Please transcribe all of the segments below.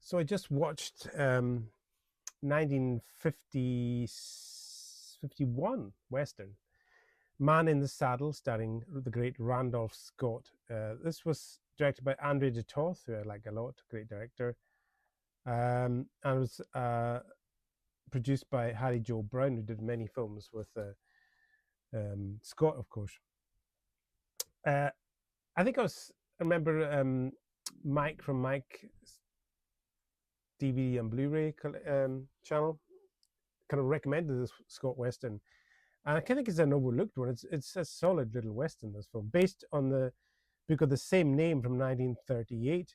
So I just watched 1951 Western, Man in the Saddle, starring the great Randolph Scott. This was directed by de Toth, who I like a lot, great director, and was produced by Harry Joe Brown, who did many films with Scott, of course. I think I remember Mike from Mike DVD and Blu-ray channel kind of recommended this Scott Western, and I kind of think it's an overlooked one. It's a solid little Western, this film, based on the book of the same name from 1938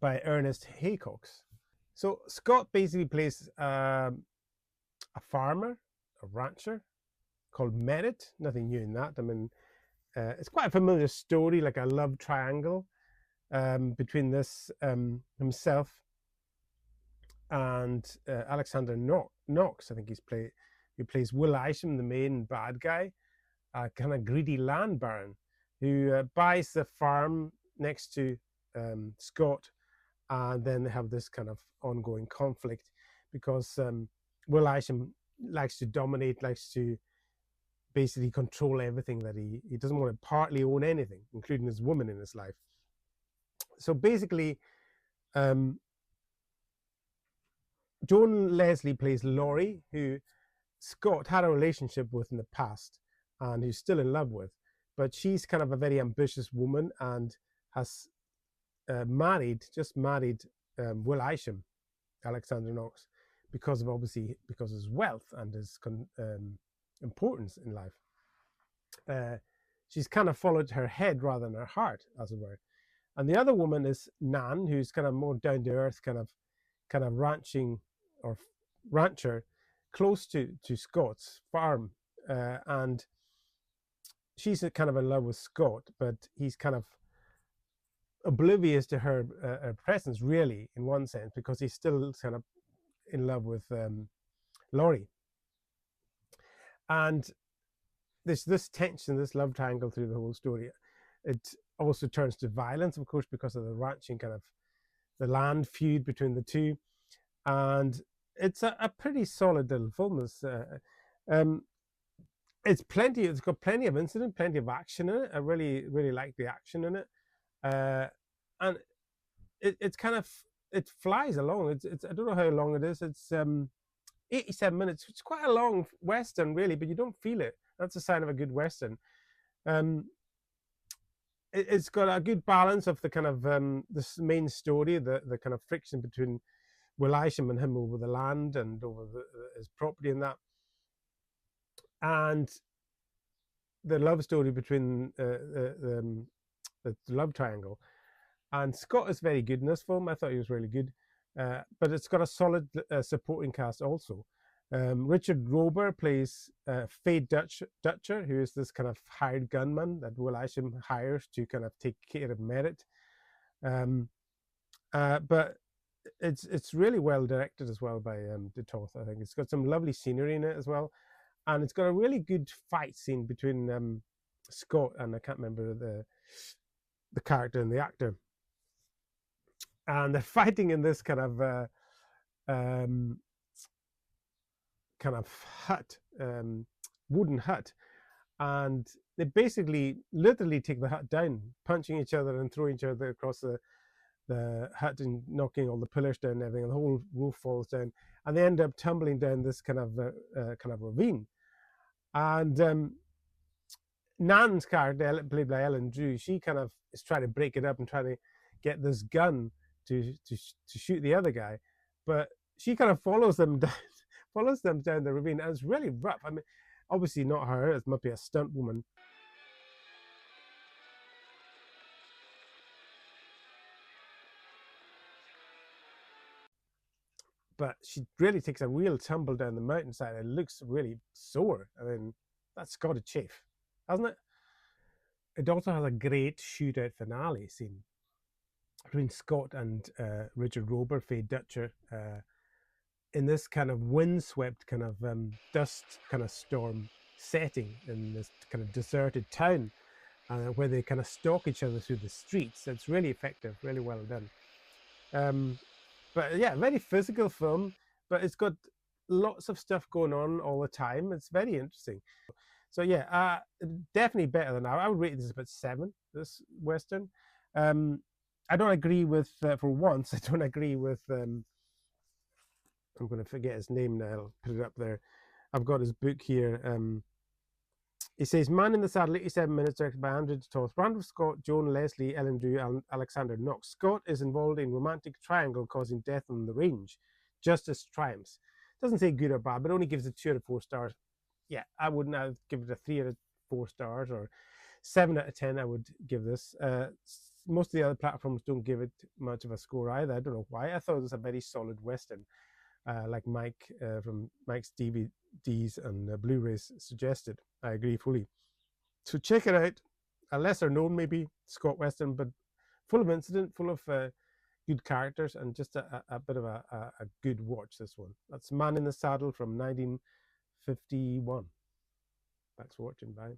by Ernest Haycox. So Scott basically plays a farmer, a rancher called Merritt. Nothing new in that. I mean, it's quite a familiar story, like a love triangle between this himself and Alexander Knox. I think he plays Will Isham, the main bad guy, a kind of greedy land baron who buys the farm next to Scott, and then they have this kind of ongoing conflict because Will Isham likes to dominate, likes to basically control everything, that he doesn't want to partly own anything, including his woman in his life. So basically, Joan Leslie plays Laurie, who Scott had a relationship with in the past and who's still in love with, but she's kind of a very ambitious woman and has just married Will Isham, Alexander Knox, because of his wealth and his importance in life. She's kind of followed her head rather than her heart, as it were. And the other woman is Nan, who's kind of more down to earth, kind of rancher, close to Scott's farm, and she's kind of in love with Scott, but he's kind of oblivious to her presence, really, in one sense, because he's still kind of in love with Laurie. And this tension, this love triangle through the whole story, it also turns to violence, of course, because of the ranching, kind of the land feud between the two. And it's a pretty solid little film. It's got plenty of incident, plenty of action in it. I really like the action in it, and it's kind of, it flies along. It's I don't know how long it is. It's 87 minutes. It's quite a long Western, really, but you don't feel it. That's a sign of a good Western. It's got a good balance of the kind of this main story, the kind of friction between Will Isham and him over the land and over his property and that, and the love story between the love triangle. And Scott is very good in this film. I thought he was really good, but it's got a solid supporting cast also. Richard Rober plays Faye Dutcher, who is this kind of hired gunman that Will Isham hires to kind of take care of Merritt. But it's really well directed as well by de Toth. I think it's got some lovely scenery in it as well, and it's got a really good fight scene between Scott and, I can't remember the character and the actor, and they're fighting in this kind of hut, wooden hut, and they basically literally take the hut down, punching each other and throwing each other across the hut and knocking all the pillars down and everything, and the whole roof falls down, and they end up tumbling down this kind of ravine. And Nan's character, played by Ellen Drew, she kind of is trying to break it up and trying to get this gun to shoot the other guy, but she kind of follows them down the ravine, and it's really rough. I mean, obviously not her, it must be a stunt woman. But she really takes a real tumble down the mountainside. It looks really sore. I mean, that's got to chafe, hasn't it? It also has a great shootout finale scene between Scott and Richard Rober, Faye Dutcher, in this kind of windswept kind of dust kind of storm setting in this kind of deserted town. where they kind of stalk each other through the streets. It's really effective, really well done. But yeah, very physical film, but it's got lots of stuff going on all the time. It's very interesting. So yeah, definitely better than I would rate this about 7. This Western. I don't agree with for once. I don't agree with. I'm going to forget his name now. I'll put it up there. I've got his book here. He says, Man in the Saddle, 87 minutes, directed by Andrew Toth. Randolph Scott, Joan Leslie, Ellen Drew, and Alexander Knox. Scott is involved in romantic triangle causing death on the range. Justice triumphs. Doesn't say good or bad, but only gives it 2 out of 4 stars. Yeah, I wouldn't have give it a 3 out of 4 stars or 7 out of 10. I would give this. Most of the other platforms don't give it much of a score either. I don't know why. I thought it was a very solid Western, like Mike from Mike's DVDs and Blu-rays suggested. I agree fully. So check it out. A lesser known, maybe, Scott Western, but full of incident, full of good characters, and just a bit of a good watch, this one. That's Man in the Saddle from 1951. Thanks for watching. Bye.